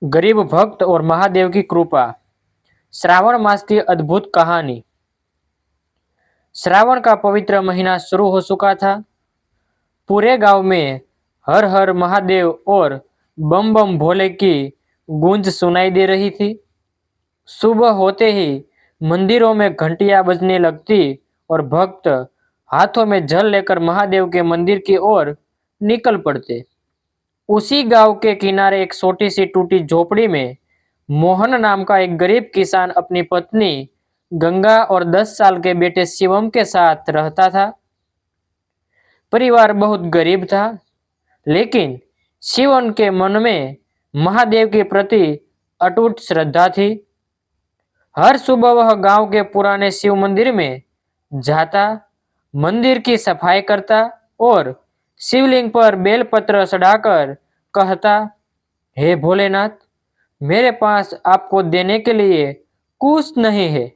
गरीब भक्त और महादेव की कृपा। श्रावण मास की अद्भुत कहानी। श्रावण का पवित्र महीना शुरू हो चुका था। पूरे गांव में हर हर महादेव और बम बम भोले की गूंज सुनाई दे रही थी। सुबह होते ही मंदिरों में घंटियां बजने लगती और भक्त हाथों में जल लेकर महादेव के मंदिर की ओर निकल पड़ते। उसी गांव के किनारे एक छोटी सी टूटी झोपड़ी में मोहन नाम का एक गरीब किसान अपनी पत्नी गंगा और 10 साल के बेटे शिवम के साथ रहता था। परिवार बहुत गरीब था, लेकिन शिवम के मन में महादेव के प्रति अटूट श्रद्धा थी। हर सुबह वह गांव के पुराने शिव मंदिर में जाता, मंदिर की सफाई करता और शिवलिंग पर बेलपत्र चढ़ाकर कहता, हे भोलेनाथ, मेरे पास आपको देने के लिए कुछ नहीं है,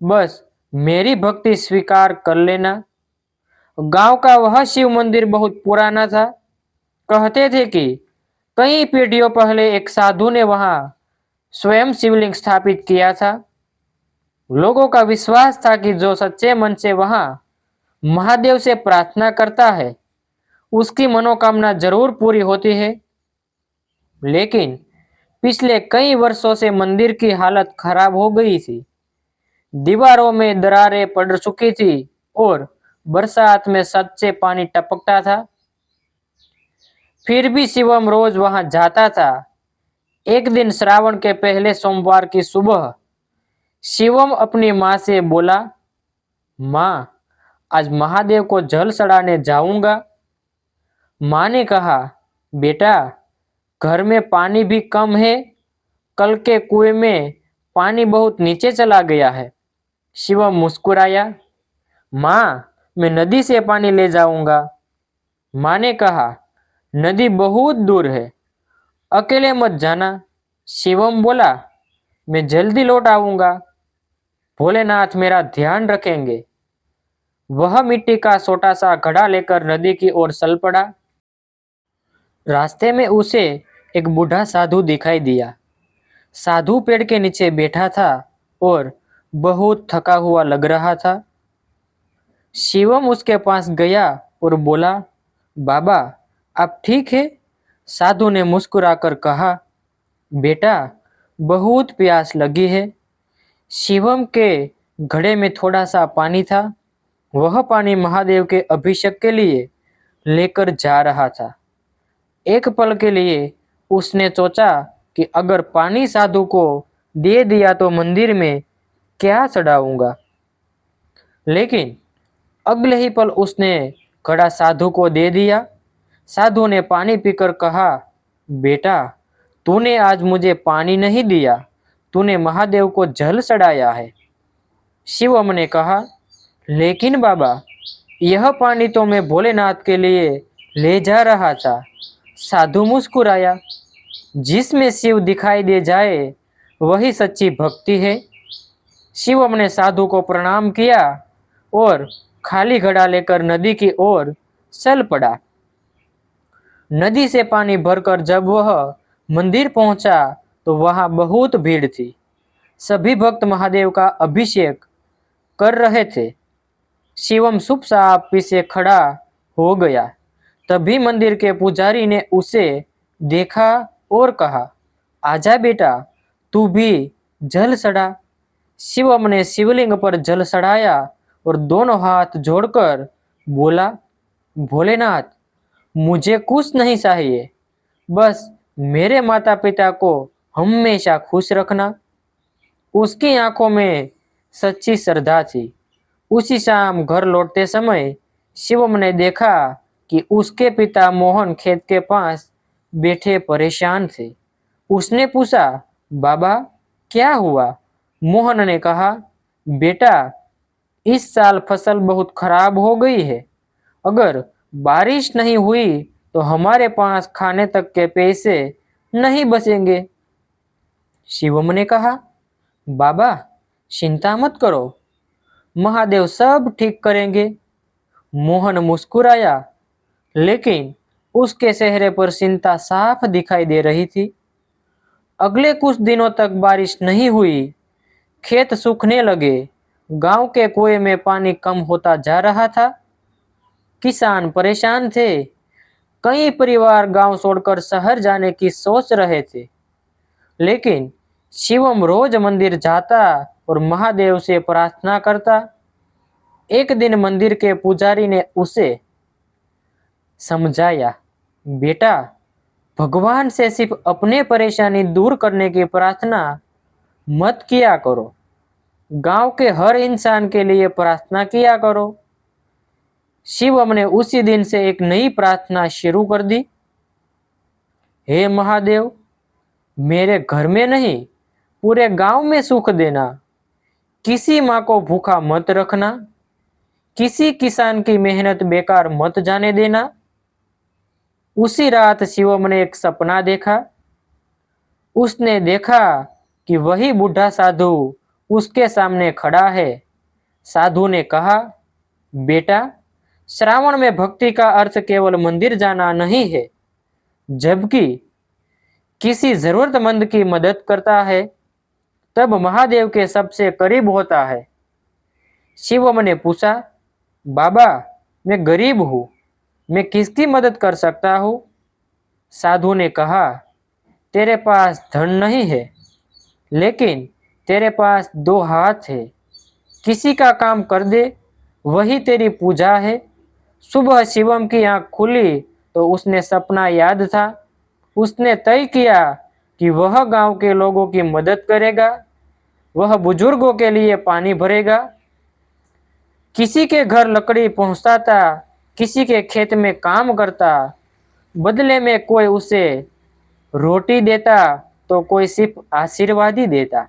बस मेरी भक्ति स्वीकार कर लेना। गांव का वह शिव मंदिर बहुत पुराना था। कहते थे कि कई पीढ़ियों पहले एक साधु ने वहां स्वयं शिवलिंग स्थापित किया था। लोगों का विश्वास था कि जो सच्चे मन से वहां महादेव से प्रार्थना करता है, उसकी मनोकामना जरूर पूरी होती है। लेकिन पिछले कई वर्षों से मंदिर की हालत खराब हो गई थी। दीवारों में दरारें पड़ चुकी थी और बरसात में छत से पानी टपकता था। फिर भी शिवम रोज वहां जाता था। एक दिन श्रावण के पहले सोमवार की सुबह शिवम अपनी माँ से बोला, माँ, आज महादेव को जल चढ़ाने जाऊंगा। माँ ने कहा, बेटा, घर में पानी भी कम है, कल के कुएं में पानी बहुत नीचे चला गया है। शिवम मुस्कुराया, माँ, मैं नदी से पानी ले जाऊंगा। माँ ने कहा, नदी बहुत दूर है, अकेले मत जाना। शिवम बोला, मैं जल्दी लौट आऊंगा, भोलेनाथ मेरा ध्यान रखेंगे। वह मिट्टी का छोटा सा घड़ा लेकर नदी की ओर चल पड़ा। रास्ते में उसे एक बूढ़ा साधु दिखाई दिया। साधु पेड़ के नीचे बैठा था और बहुत थका हुआ लग रहा था। शिवम उसके पास गया और बोला, बाबा, आप ठीक है? साधु ने मुस्कुराकर कहा, बेटा, बहुत प्यास लगी है। शिवम के घड़े में थोड़ा सा पानी था। वह पानी महादेव के अभिषेक के लिए लेकर जा रहा था। एक पल के लिए उसने सोचा कि अगर पानी साधु को दे दिया तो मंदिर में क्या चढ़ाऊंगा। लेकिन अगले ही पल उसने घड़ा साधु को दे दिया। साधु ने पानी पीकर कहा, बेटा, तूने आज मुझे पानी नहीं दिया, तूने महादेव को जल चढ़ाया है। शिवम ने कहा, लेकिन बाबा, यह पानी तो मैं भोलेनाथ के लिए ले जा रहा था। साधु मुस्कुराया, जिसमें शिव दिखाई दे जाए वही सच्ची भक्ति है। शिवम ने साधु को प्रणाम किया और खाली घड़ा लेकर नदी की ओर चल पड़ा। नदी से पानी भरकर जब वह मंदिर पहुंचा तो वहां बहुत भीड़ थी। सभी भक्त महादेव का अभिषेक कर रहे थे। शिवम चुपचाप पीछे खड़ा हो गया। तभी मंदिर के पुजारी ने उसे देखा और कहा, आजा बेटा, तू भी जल चढ़ा। शिवम ने शिवलिंग पर जल चढ़ाया और दोनों हाथ जोड़कर बोला, भोलेनाथ, मुझे कुछ नहीं चाहिए, बस मेरे माता पिता को हमेशा खुश रखना। उसकी आंखों में सच्ची श्रद्धा थी। उसी शाम घर लौटते समय शिवम ने देखा कि उसके पिता मोहन खेत के पास बैठे परेशान थे। उसने पूछा, बाबा, क्या हुआ? मोहन ने कहा, बेटा, इस साल फसल बहुत खराब हो गई है। अगर बारिश नहीं हुई तो हमारे पास खाने तक के पैसे नहीं बचेंगे। शिवम ने कहा, बाबा, चिंता मत करो, महादेव सब ठीक करेंगे। मोहन मुस्कुराया, लेकिन उसके चेहरे पर चिंता साफ दिखाई दे रही थी। अगले कुछ दिनों तक बारिश नहीं हुई। खेत सूखने लगे। गांव के कुएं में पानी कम होता जा रहा था। किसान परेशान थे। कई परिवार गांव छोड़कर शहर जाने की सोच रहे थे। लेकिन शिवम रोज मंदिर जाता और महादेव से प्रार्थना करता। एक दिन मंदिर के पुजारी ने उसे समझाया, बेटा, भगवान से सिर्फ अपने परेशानी दूर करने की प्रार्थना मत किया करो, गांव के हर इंसान के लिए प्रार्थना किया करो। शिवम ने उसी दिन से एक नई प्रार्थना शुरू कर दी। हे महादेव, मेरे घर में नहीं, पूरे गांव में सुख देना। किसी माँ को भूखा मत रखना। किसी किसान की मेहनत बेकार मत जाने देना। उसी रात शिवम ने एक सपना देखा। उसने देखा कि वही बूढ़ा साधु उसके सामने खड़ा है। साधु ने कहा, बेटा, श्रावण में भक्ति का अर्थ केवल मंदिर जाना नहीं है, जबकि किसी जरूरतमंद की मदद करता है तब महादेव के सबसे करीब होता है। शिवम ने पूछा, बाबा, मैं गरीब हूँ, मैं किसकी मदद कर सकता हूँ? साधु ने कहा, तेरे पास धन नहीं है, लेकिन तेरे पास दो हाथ है। किसी का काम कर दे, वही तेरी पूजा है। सुबह शिवम की आंख खुली तो उसने सपना याद था। उसने तय किया कि वह गांव के लोगों की मदद करेगा। वह बुजुर्गों के लिए पानी भरेगा। किसी के घर लकड़ी पहुंचाता, किसी के खेत में काम करता। बदले में कोई उसे रोटी देता तो कोई सिर्फ आशीर्वाद ही देता।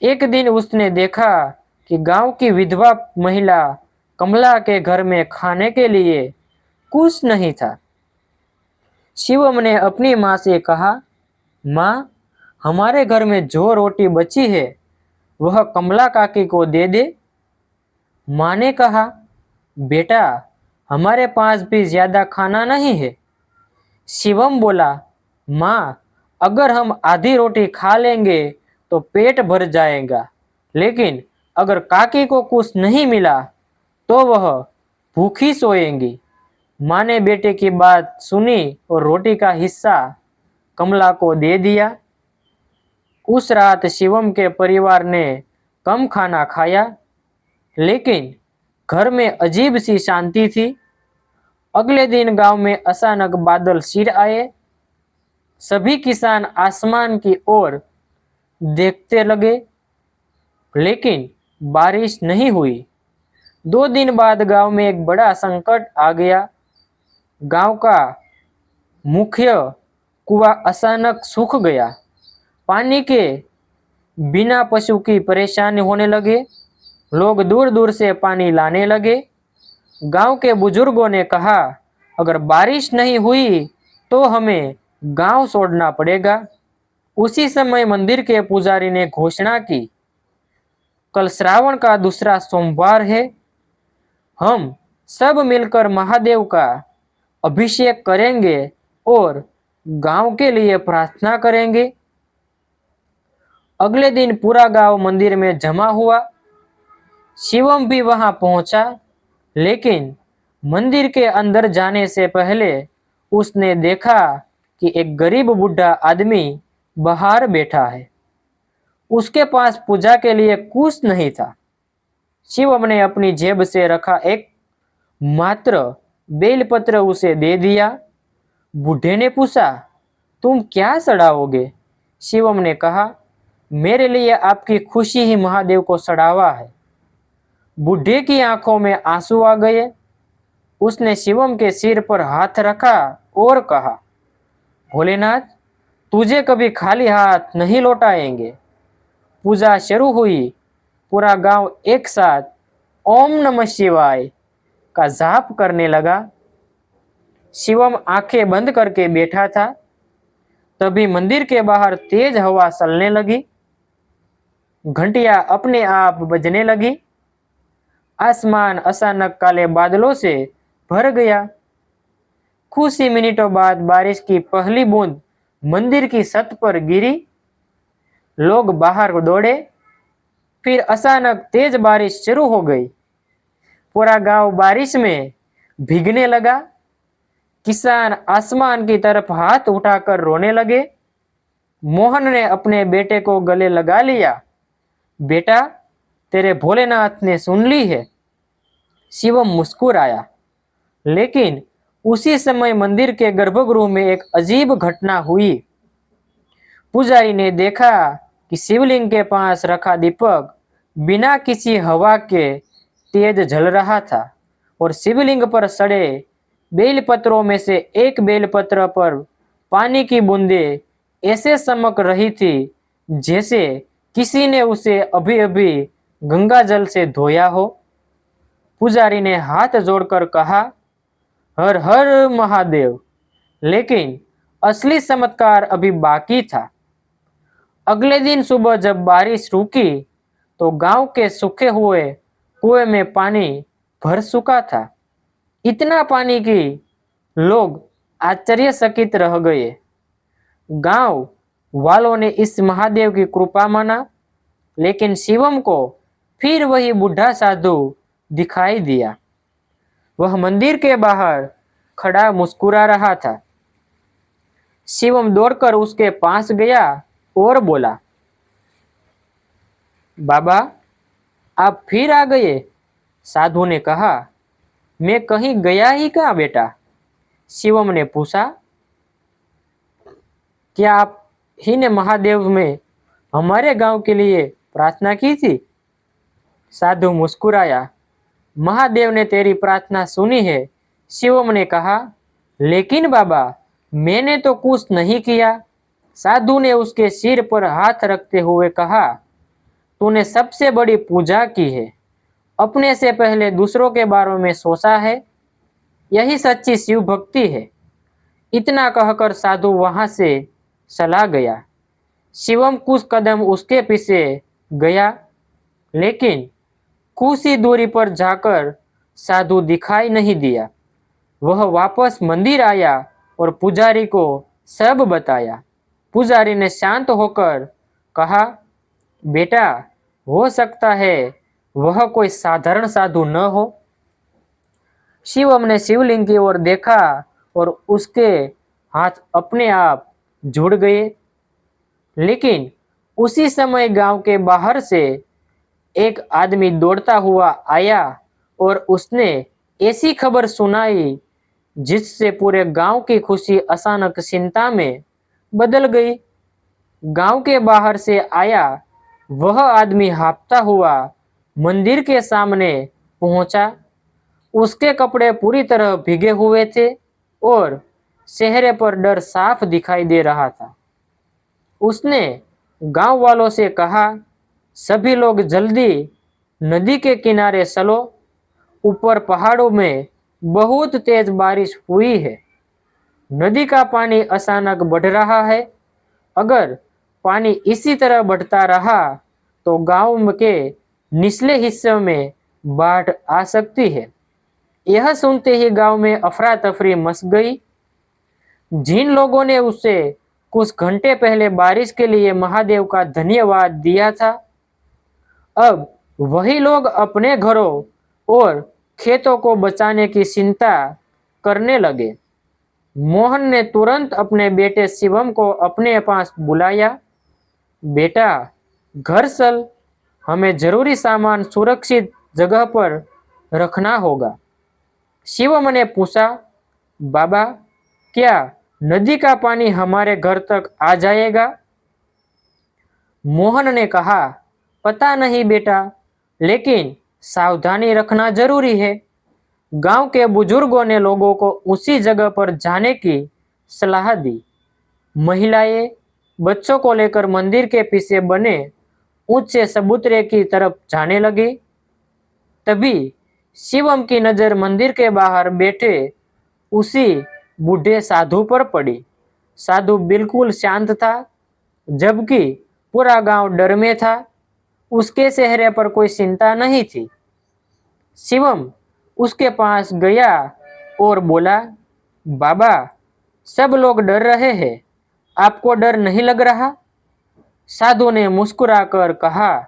एक दिन उसने देखा कि गांव की विधवा महिला कमला के घर में खाने के लिए कुछ नहीं था। शिवम ने अपनी माँ से कहा, माँ, हमारे घर में जो रोटी बची है वह कमला काकी को दे दे। माँ ने कहा, बेटा, हमारे पास भी ज्यादा खाना नहीं है। शिवम बोला, माँ, अगर हम आधी रोटी खा लेंगे तो पेट भर जाएगा, लेकिन अगर काकी को कुछ नहीं मिला तो वह भूखी सोएंगी। माँ ने बेटे की बात सुनी और रोटी का हिस्सा कमला को दे दिया। उस रात शिवम के परिवार ने कम खाना खाया, लेकिन घर में अजीब सी शांति थी। अगले दिन गांव में अचानक बादल छीर आए। सभी किसान आसमान की ओर देखते लगे, लेकिन बारिश नहीं हुई। 2 दिन बाद गांव में एक बड़ा संकट आ गया। गांव का मुख्य कुआं अचानक सूख गया। पानी के बिना पशु की परेशानी होने लगे। लोग दूर दूर से पानी लाने लगे। गांव के बुजुर्गों ने कहा, अगर बारिश नहीं हुई तो हमें गांव छोड़ना पड़ेगा। उसी समय मंदिर के पुजारी ने घोषणा की, कल श्रावण का दूसरा सोमवार है। हम सब मिलकर महादेव का अभिषेक करेंगे और गांव के लिए प्रार्थना करेंगे। अगले दिन पूरा गांव मंदिर में जमा हुआ। शिवम भी वहां पहुंचा, लेकिन मंदिर के अंदर जाने से पहले उसने देखा कि एक गरीब बूढ़ा आदमी बाहर बैठा है। उसके पास पूजा के लिए कुछ नहीं था। शिवम ने अपनी जेब से रखा एक मात्र बेलपत्र उसे दे दिया। बूढ़े ने पूछा, तुम क्या चढ़ाओगे? शिवम ने कहा, मेरे लिए आपकी खुशी ही महादेव को चढ़ावा है। बूढ़े की आंखों में आंसू आ गए। उसने शिवम के सिर पर हाथ रखा और कहा, भोलेनाथ, तुझे कभी खाली हाथ नहीं लौटाएंगे। पूजा शुरू हुई। पूरा गांव एक साथ ओम नमः शिवाय का जाप करने लगा। शिवम आंखें बंद करके बैठा था। तभी मंदिर के बाहर तेज हवा चलने लगी। घंटियां अपने आप बजने लगी। आसमान अचानक काले बादलों से भर गया। कुछ ही मिनटों बाद बारिश की पहली बूंद मंदिर की छत पर गिरी। लोग बाहर दौड़े। फिर अचानक तेज बारिश शुरू हो गई। पूरा गांव बारिश में भीगने लगा। किसान आसमान की तरफ हाथ उठाकर रोने लगे। मोहन ने अपने बेटे को गले लगा लिया। बेटा, तेरे भोलेनाथ ने सुन ली है। शिवम मुस्कुराया। लेकिन उसी समय मंदिर के गर्भगृह में एक अजीब घटना हुई। पुजारी ने देखा कि शिवलिंग के पास रखा दीपक बिना किसी हवा के तेज जल रहा था और शिवलिंग पर सड़े बेलपत्रों में से एक बेलपत्र पर पानी की बूंदें ऐसे चमक रही थी जैसे किसी ने उसे अभी अभी गंगा जल से धोया हो। पुजारी ने हाथ जोड़कर कहा, हर हर महादेव। लेकिन असली चमत्कार अभी बाकी था। अगले दिन सुबह जब बारिश रुकी तो गांव के सूखे हुए कुएं में पानी भर चुका था। इतना पानी कि लोग आश्चर्यचकित रह गए। गांव वालों ने इस महादेव की कृपा माना। लेकिन शिवम को फिर वही बूढ़ा साधु दिखाई दिया। वह मंदिर के बाहर खड़ा मुस्कुरा रहा था। शिवम दौड़कर उसके पास गया और बोला, बाबा, आप फिर आ गए। साधु ने कहा, मैं कहीं गया ही कहाँ बेटा। शिवम ने पूछा, क्या आप ही ने महादेव में हमारे गांव के लिए प्रार्थना की थी। साधु मुस्कुराया। महादेव ने तेरी प्रार्थना सुनी है। शिवम ने कहा, लेकिन बाबा, मैंने तो कुछ नहीं किया। साधु ने उसके सिर पर हाथ रखते हुए कहा, तूने सबसे बड़ी पूजा की है। अपने से पहले दूसरों के बारे में सोचा है। यही सच्ची शिव भक्ति है। इतना कहकर साधु वहां से चला गया। शिवम कुछ कदम उसके पीछे गया, लेकिन कुछ ही दूरी पर जाकर साधु दिखाई नहीं दिया। वह वापस मंदिर आया और पुजारी को सब बताया। पुजारी ने शांत होकर कहा, बेटा, हो सकता है वह कोई साधारण साधु न हो। शिवम ने शिवलिंग की ओर देखा और उसके हाथ अपने आप जुड़ गए। लेकिन उसी समय गांव के बाहर से एक आदमी दौड़ता हुआ आया और उसने ऐसी खबर सुनाई जिससे पूरे गांव की खुशी अचानक चिंता में बदल गई। गांव के बाहर से आया वह आदमी हाँफता हुआ मंदिर के सामने पहुंचा। उसके कपड़े पूरी तरह भीगे हुए थे और चेहरे पर डर साफ दिखाई दे रहा था। उसने गांव वालों से कहा, सभी लोग जल्दी नदी के किनारे चलो। ऊपर पहाड़ों में बहुत तेज बारिश हुई है। नदी का पानी अचानक बढ़ रहा है। अगर पानी इसी तरह बढ़ता रहा तो गांव के निचले हिस्से में बाढ़ आ सकती है। यह सुनते ही गांव में अफरा तफरी मच गई। जिन लोगों ने उसे कुछ घंटे पहले बारिश के लिए महादेव का धन्यवाद दिया था, अब वही लोग अपने घरों और खेतों को बचाने की चिंता करने लगे। मोहन ने तुरंत अपने बेटे शिवम को अपने पास बुलाया। बेटा, घर चल, हमें जरूरी सामान सुरक्षित जगह पर रखना होगा। शिवम ने पूछा, बाबा, क्या नदी का पानी हमारे घर तक आ जाएगा। मोहन ने कहा, पता नहीं बेटा, लेकिन सावधानी रखना जरूरी है। गांव के बुजुर्गों ने लोगों को उसी जगह पर जाने की सलाह दी। महिलाएं बच्चों को लेकर मंदिर के पीछे बने ऊंचे चबूतरे की तरफ जाने लगी। तभी शिवम की नजर मंदिर के बाहर बैठे उसी बूढ़े साधु पर पड़ी। साधु बिल्कुल शांत था, जबकि पूरा गांव डर में था। उसके चेहरे पर कोई चिंता नहीं थी। शिवम उसके पास गया और बोला, बाबा, सब लोग डर रहे हैं, आपको डर नहीं लग रहा? साधु ने मुस्कुराकर कहा,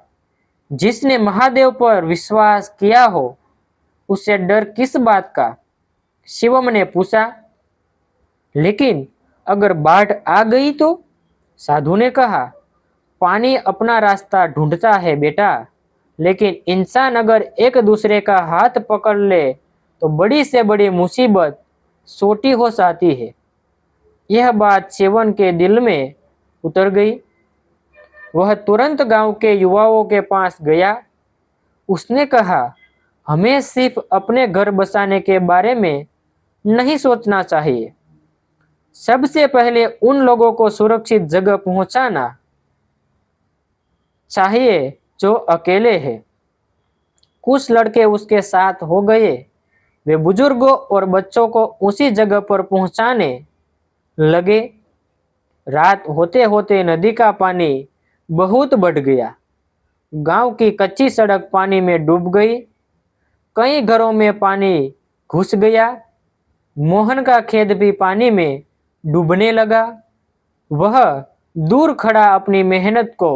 जिसने महादेव पर विश्वास किया हो उसे डर किस बात का? शिवम ने पूछा। लेकिन अगर बाढ़ आ गई तो? साधु ने कहा, पानी अपना रास्ता ढूंढता है बेटा, लेकिन इंसान अगर एक दूसरे का हाथ पकड़ ले तो बड़ी से बड़ी मुसीबत छोटी हो जाती है। यह बात शिवन के दिल में उतर गई। वह तुरंत गांव के युवाओं के पास गया। उसने कहा, हमें सिर्फ अपने घर बसाने के बारे में नहीं सोचना चाहिए। सबसे पहले उन लोगों को सुरक्षित जगह पहुंचाना चाहिए जो अकेले हैं। कुछ लड़के उसके साथ हो गए। वे बुजुर्गों और बच्चों को उसी जगह पर पहुंचाने लगे। रात होते होते नदी का पानी बहुत बढ़ गया। गांव की कच्ची सड़क पानी में डूब गई। कई घरों में पानी घुस गया। मोहन का खेत भी पानी में डूबने लगा। वह दूर खड़ा अपनी मेहनत को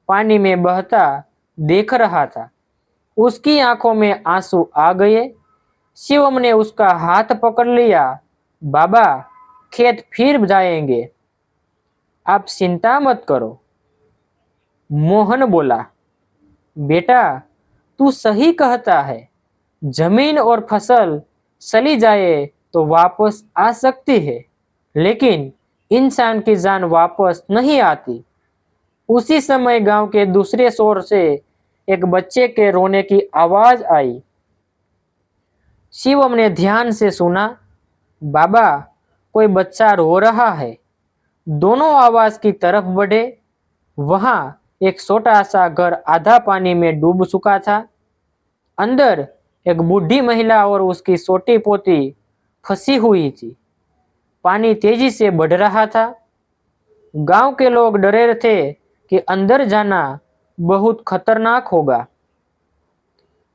पानी में बहता देख रहा था। उसकी आंखों में आंसू आ गए। शिवम ने उसका हाथ पकड़ लिया। बाबा, खेत फिर जाएंगे, आप चिंता मत करो। मोहन बोला, बेटा, तू सही कहता है। जमीन और फसल चली जाए तो वापस आ सकती है, लेकिन इंसान की जान वापस नहीं आती। उसी समय गांव के दूसरे छोर से एक बच्चे के रोने की आवाज आई। शिवम ने ध्यान से सुना। बाबा, कोई बच्चा रो रहा है। दोनों आवाज की तरफ बढ़े। वहां एक छोटा सा घर आधा पानी में डूब चुका था। अंदर एक बूढ़ी महिला और उसकी छोटी पोती फंसी हुई थी। पानी तेजी से बढ़ रहा था। गांव के लोग डरे थे कि अंदर जाना बहुत खतरनाक होगा।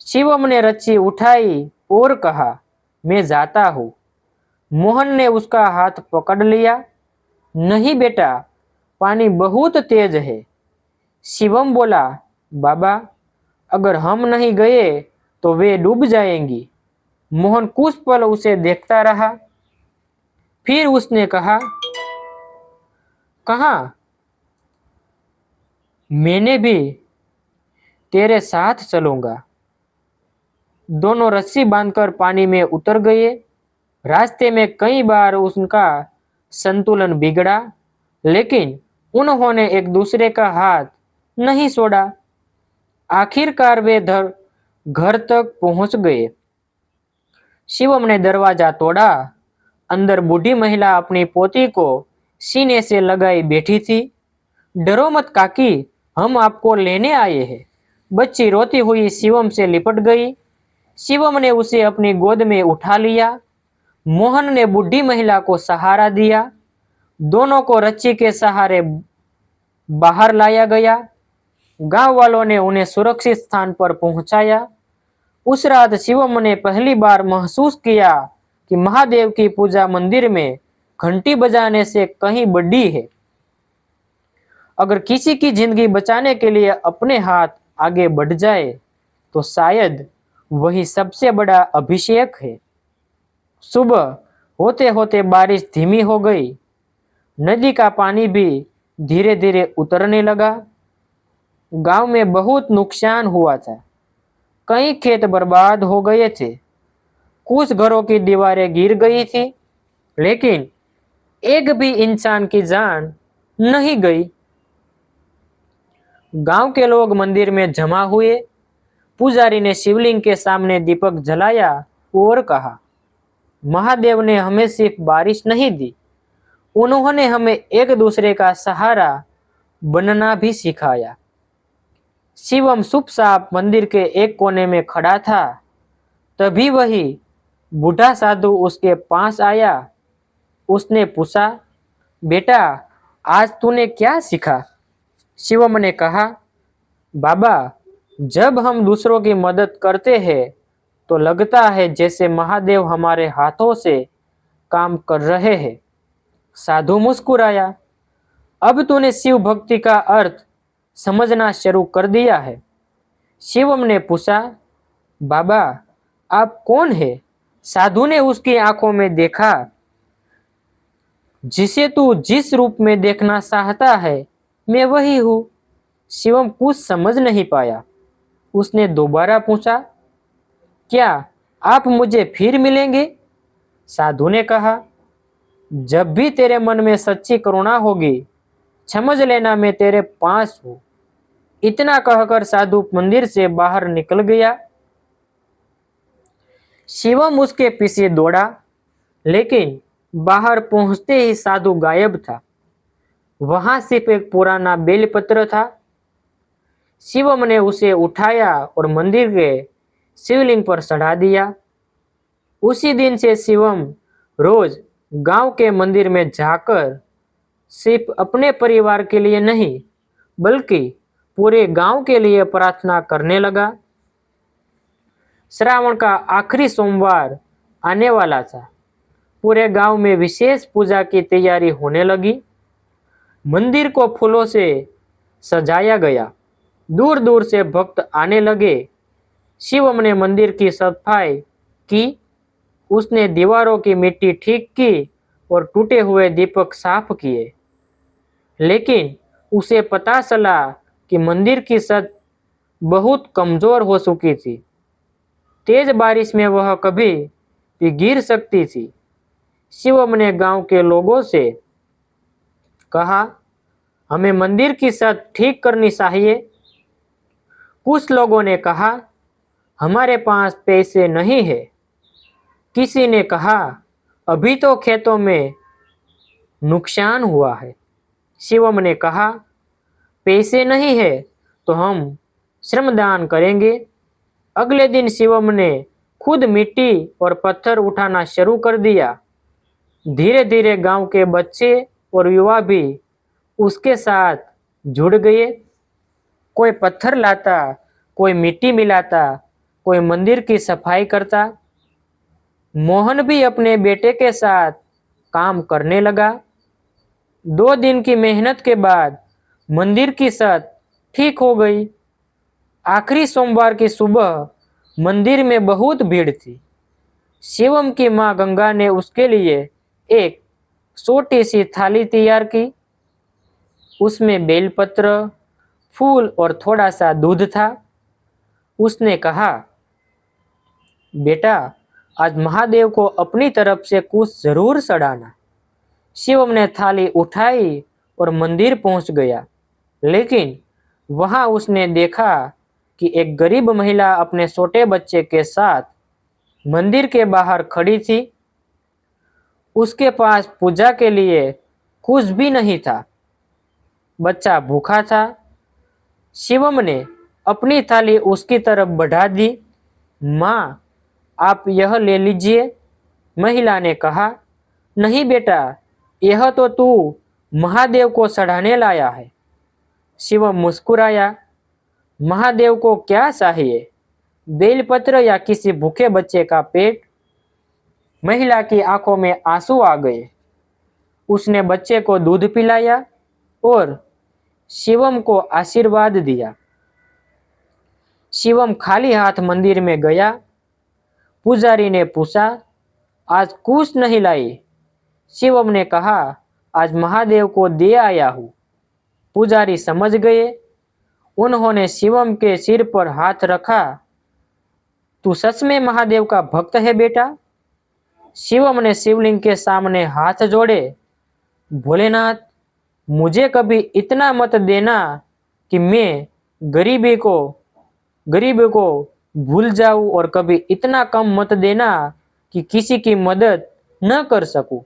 शिवम ने रस्सी उठाई और कहा, मैं जाता हूं। मोहन ने उसका हाथ पकड़ लिया। नहीं बेटा, पानी बहुत तेज है। शिवम बोला, बाबा, अगर हम नहीं गए तो वे डूब जाएंगी। मोहन कुछ पल उसे देखता रहा। फिर उसने कहा, कहाँ? मैंने भी तेरे साथ चलूंगा। दोनों रस्सी बांधकर पानी में उतर गए। रास्ते में कई बार उनका संतुलन बिगड़ा, लेकिन उन्होंने एक दूसरे का हाथ नहीं छोड़ा। आखिरकार वे घर तक पहुंच गए। शिवम ने दरवाजा तोड़ा। अंदर बूढ़ी महिला अपनी पोती को सीने से लगाई बैठी थी। डरो मत काकी, हम आपको लेने आए हैं। बच्ची रोती हुई शिवम से लिपट गई। शिवम ने उसे अपनी गोद में उठा लिया। मोहन ने बूढ़ी महिला को सहारा दिया। दोनों को रस्सी के सहारे बाहर लाया गया। गांव वालों ने उन्हें सुरक्षित स्थान पर पहुंचाया। उस रात शिवम ने पहली बार महसूस किया कि महादेव की पूजा मंदिर में घंटी बजाने से कहीं बड़ी है। अगर किसी की जिंदगी बचाने के लिए अपने हाथ आगे बढ़ जाए तो शायद वही सबसे बड़ा अभिषेक है। सुबह होते होते बारिश धीमी हो गई। नदी का पानी भी धीरे धीरे उतरने लगा। गांव में बहुत नुकसान हुआ था। कई खेत बर्बाद हो गए थे। कुछ घरों की दीवारें गिर गई थी, लेकिन एक भी इंसान की जान नहीं गई। गांव के लोग मंदिर में जमा हुए। पुजारी ने शिवलिंग के सामने दीपक जलाया और कहा, महादेव ने हमें सिर्फ बारिश नहीं दी, उन्होंने हमें एक दूसरे का सहारा बनना भी सिखाया। शिवम चुपचाप मंदिर के एक कोने में खड़ा था। तभी वही बूढ़ा साधु उसके पास आया। उसने पूछा, बेटा, आज तूने क्या सीखा? शिवम ने कहा, बाबा, जब हम दूसरों की मदद करते हैं तो लगता है जैसे महादेव हमारे हाथों से काम कर रहे हैं। साधु मुस्कुराया। अब तूने शिव भक्ति का अर्थ समझना शुरू कर दिया है। शिवम ने पूछा, बाबा आप कौन है? साधु ने उसकी आंखों में देखा। जिसे तू जिस रूप में देखना चाहता है मैं वही हूँ। शिवम कुछ समझ नहीं पाया। उसने दोबारा पूछा, क्या आप मुझे फिर मिलेंगे? साधु ने कहा, जब भी तेरे मन में सच्ची करुणा होगी समझ लेना मैं तेरे पास हूँ। इतना कहकर साधु मंदिर से बाहर निकल गया। शिवम उसके पीछे दौड़ा, लेकिन बाहर पहुंचते ही साधु गायब था। वहां सिर्फ एक पुराना बेलपत्र था। शिवम ने उसे उठाया और मंदिर के शिवलिंग पर चढ़ा दिया। उसी दिन से शिवम रोज गांव के मंदिर में जाकर सिर्फ अपने परिवार के लिए नहीं बल्कि पूरे गांव के लिए प्रार्थना करने लगा। श्रावण का आखिरी सोमवार आने वाला था। पूरे गांव में विशेष पूजा की तैयारी होने लगी। मंदिर को फूलों से सजाया गया। दूर दूर से भक्त आने लगे। शिवम ने मंदिर की सफाई की। उसने दीवारों की मिट्टी ठीक की और टूटे हुए दीपक साफ किए। लेकिन उसे पता चला कि मंदिर की छत बहुत कमजोर हो चुकी थी। तेज बारिश में वह कभी भी गिर सकती थी। शिवम ने गांव के लोगों से कहा, हमें मंदिर की छत ठीक करनी चाहिए। कुछ लोगों ने कहा, हमारे पास पैसे नहीं है। किसी ने कहा, अभी तो खेतों में नुकसान हुआ है। शिवम ने कहा, पैसे नहीं है तो हम श्रमदान करेंगे। अगले दिन शिवम ने खुद मिट्टी और पत्थर उठाना शुरू कर दिया। धीरे धीरे गांव के बच्चे और युवा भी उसके साथ जुड़ गए। कोई पत्थर लाता, कोई मिट्टी मिलाता, कोई मंदिर की सफाई करता। मोहन भी अपने बेटे के साथ काम करने लगा। 2 दिन की मेहनत के बाद मंदिर की छत ठीक हो गई। आखिरी सोमवार की सुबह मंदिर में बहुत भीड़ थी। शिवम की मां गंगा ने उसके लिए एक छोटी सी थाली तैयार की। उसमें बेलपत्र, फूल और थोड़ा सा दूध था। उसने कहा, बेटा आज महादेव को अपनी तरफ से कुछ जरूर चढ़ाना। शिवम ने थाली उठाई और मंदिर पहुंच गया। लेकिन वहां उसने देखा कि एक गरीब महिला अपने छोटे बच्चे के साथ मंदिर के बाहर खड़ी थी। उसके पास पूजा के लिए कुछ भी नहीं था। बच्चा भूखा था। शिवम ने अपनी थाली उसकी तरफ बढ़ा दी। माँ, आप यह ले लीजिए। महिला ने कहा, नहीं बेटा, यह तो तू महादेव को चढ़ाने लाया है। शिवम मुस्कुराया। महादेव को क्या चाहिए, बेलपत्र या किसी भूखे बच्चे का पेट? महिला की आंखों में आंसू आ गए। उसने बच्चे को दूध पिलाया और शिवम को आशीर्वाद दिया। शिवम खाली हाथ मंदिर में गया। पुजारी ने पूछा, आज कुछ नहीं लाई? शिवम ने कहा, आज महादेव को दे आया हूँ। पुजारी समझ गए। उन्होंने शिवम के सिर पर हाथ रखा। तू सच में महादेव का भक्त है बेटा? शिवम ने शिवलिंग के सामने हाथ जोड़े। भोलेनाथ, मुझे कभी इतना मत देना कि मैं गरीबी को भूल जाऊं और कभी इतना कम मत देना कि किसी की मदद न कर सकूं।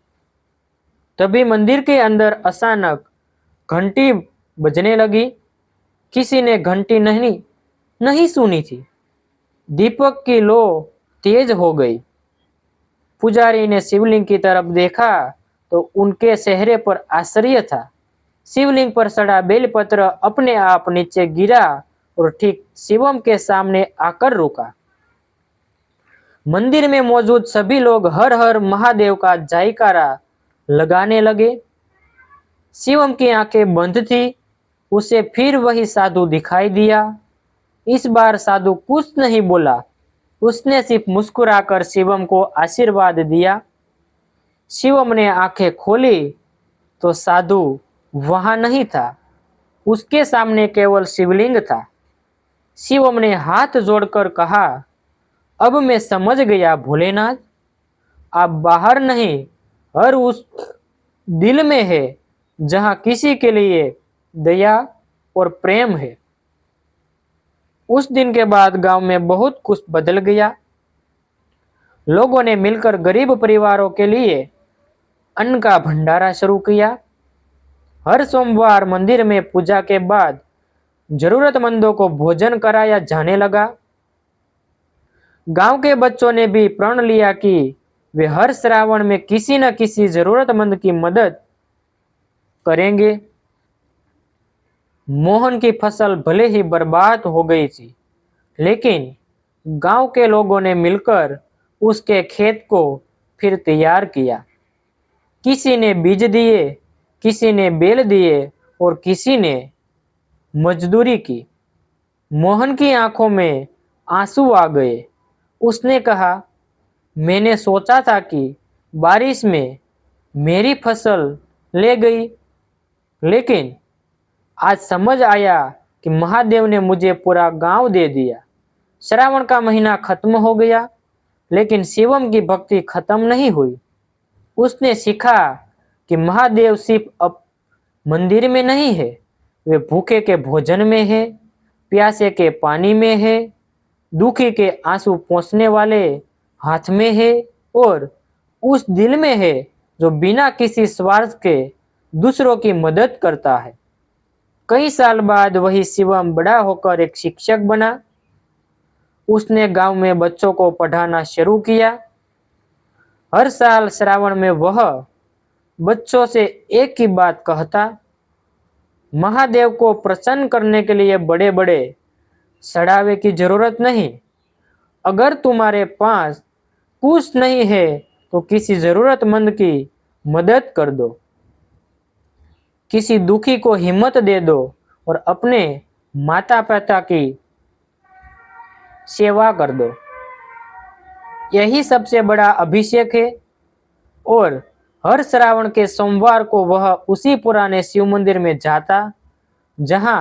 तभी मंदिर के अंदर अचानक घंटी बजने लगी। किसी ने घंटी नहीं सुनी थी। दीपक की लो तेज हो गई। पुजारी ने शिवलिंग की तरफ देखा तो उनके चेहरे पर आश्चर्य था। शिवलिंग पर सड़ा बेलपत्र अपने आप नीचे गिरा और ठीक शिवम के सामने आकर रुका। मंदिर में मौजूद सभी लोग हर हर महादेव का जयकारा लगाने लगे। शिवम की आंखें बंद थी। उसे फिर वही साधु दिखाई दिया। इस बार साधु कुछ नहीं बोला। उसने सिर्फ मुस्कुराकर शिवम को आशीर्वाद दिया। शिवम ने आंखें खोली तो साधु वहां नहीं था। उसके सामने केवल शिवलिंग था। शिवम ने हाथ जोड़कर कहा, अब मैं समझ गया भोलेनाथ, आप बाहर नहीं, हर उस दिल में है जहां किसी के लिए दया और प्रेम है। उस दिन के बाद गांव में बहुत कुछ बदल गया। लोगों ने मिलकर गरीब परिवारों के लिए अन्न का भंडारा शुरू किया। हर सोमवार मंदिर में पूजा के बाद जरूरतमंदों को भोजन कराया जाने लगा। गांव के बच्चों ने भी प्रण लिया कि वे हर श्रावण में किसी न किसी जरूरतमंद की मदद करेंगे। मोहन की फसल भले ही बर्बाद हो गई थी, लेकिन गांव के लोगों ने मिलकर उसके खेत को फिर तैयार किया। किसी ने बीज दिए, किसी ने बैल दिए और किसी ने मजदूरी की। मोहन की आंखों में आंसू आ गए। उसने कहा, मैंने सोचा था कि बारिश में मेरी फसल ले गई, लेकिन आज समझ आया कि महादेव ने मुझे पूरा गांव दे दिया। श्रावण का महीना खत्म हो गया, लेकिन शिवम की भक्ति खत्म नहीं हुई। उसने सीखा कि महादेव सिर्फ अब मंदिर में नहीं है, वे भूखे के भोजन में है, प्यासे के पानी में है, दुखी के आंसू पोंछने वाले हाथ में है और उस दिल में है जो बिना किसी स्वार्थ के दूसरों की मदद करता है। कई साल बाद वही शिवम बड़ा होकर एक शिक्षक बना। उसने गांव में बच्चों को पढ़ाना शुरू किया। हर साल श्रावण में वह बच्चों से एक ही बात कहता, महादेव को प्रसन्न करने के लिए बड़े बड़े चढ़ावे की जरूरत नहीं। अगर तुम्हारे पास कुछ नहीं है तो किसी जरूरतमंद की मदद कर दो, किसी दुखी को हिम्मत दे दो और अपने माता पिता की सेवा कर दो। यही सबसे बड़ा अभिषेक है। और हर श्रावण के सोमवार को वह उसी पुराने शिव मंदिर में जाता जहां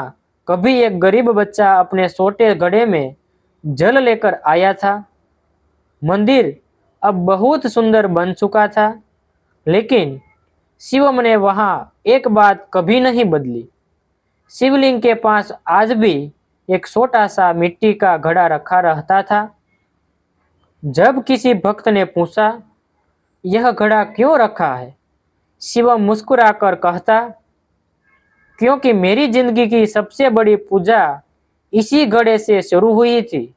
कभी एक गरीब बच्चा अपने छोटे घड़े में जल लेकर आया था। मंदिर अब बहुत सुंदर बन चुका था, लेकिन शिवम ने वहां एक बात कभी नहीं बदली। शिवलिंग के पास आज भी एक छोटा सा मिट्टी का घड़ा रखा रहता था। जब किसी भक्त ने पूछा, यह घड़ा क्यों रखा है, शिवम मुस्कुराकर कहता, क्योंकि मेरी जिंदगी की सबसे बड़ी पूजा इसी घड़े से शुरू हुई थी।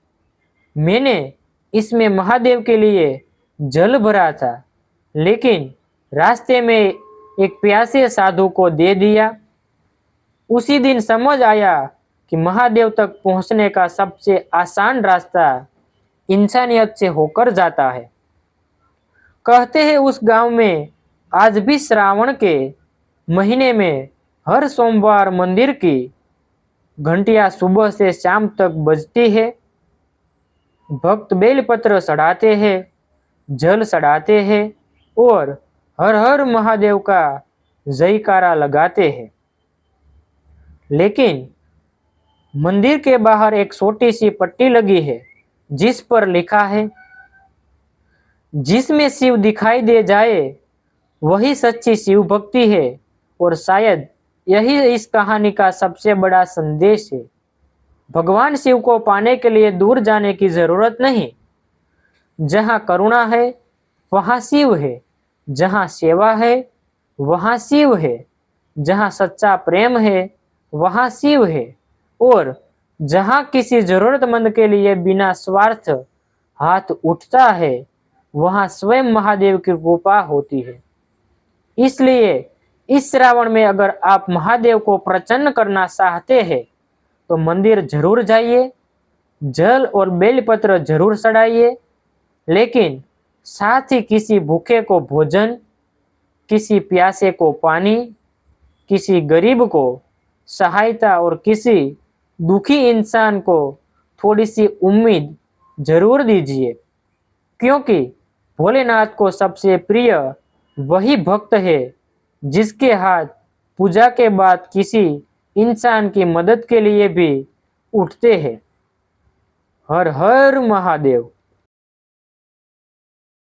मैंने इसमें महादेव के लिए जल भरा था, लेकिन रास्ते में एक प्यासे साधु को दे दिया। उसी दिन समझ आया कि महादेव तक पहुंचने का सबसे आसान रास्ता इंसानियत से होकर जाता है। कहते हैं उस गांव में आज भी श्रावण के महीने में हर सोमवार मंदिर की घंटियां सुबह से शाम तक बजती है। भक्त बेलपत्र चढ़ाते हैं, जल चढ़ाते हैं और हर हर महादेव का जयकारा लगाते हैं। लेकिन मंदिर के बाहर एक छोटी सी पट्टी लगी है जिस पर लिखा है, जिसमें शिव दिखाई दे जाए वही सच्ची शिव भक्ति है। और शायद यही इस कहानी का सबसे बड़ा संदेश है। भगवान शिव को पाने के लिए दूर जाने की जरूरत नहीं। जहां करुणा है वहां शिव है, जहां सेवा है वहां शिव है, जहां सच्चा प्रेम है वहां शिव है और जहां किसी जरूरतमंद के लिए बिना स्वार्थ हाथ उठता है वहां स्वयं महादेव की कृपा होती है। इसलिए इस श्रावण में अगर आप महादेव को प्रसन्न करना चाहते हैं तो मंदिर जरूर जाइए, जल और बेलपत्र जरूर चढ़ाइए, लेकिन साथ ही किसी भूखे को भोजन, किसी प्यासे को पानी, किसी गरीब को सहायता और किसी दुखी इंसान को थोड़ी सी उम्मीद जरूर दीजिए, क्योंकि भोलेनाथ को सबसे प्रिय वही भक्त है जिसके हाथ पूजा के बाद किसी इंसान की मदद के लिए भी उठते हैं। हर हर महादेव।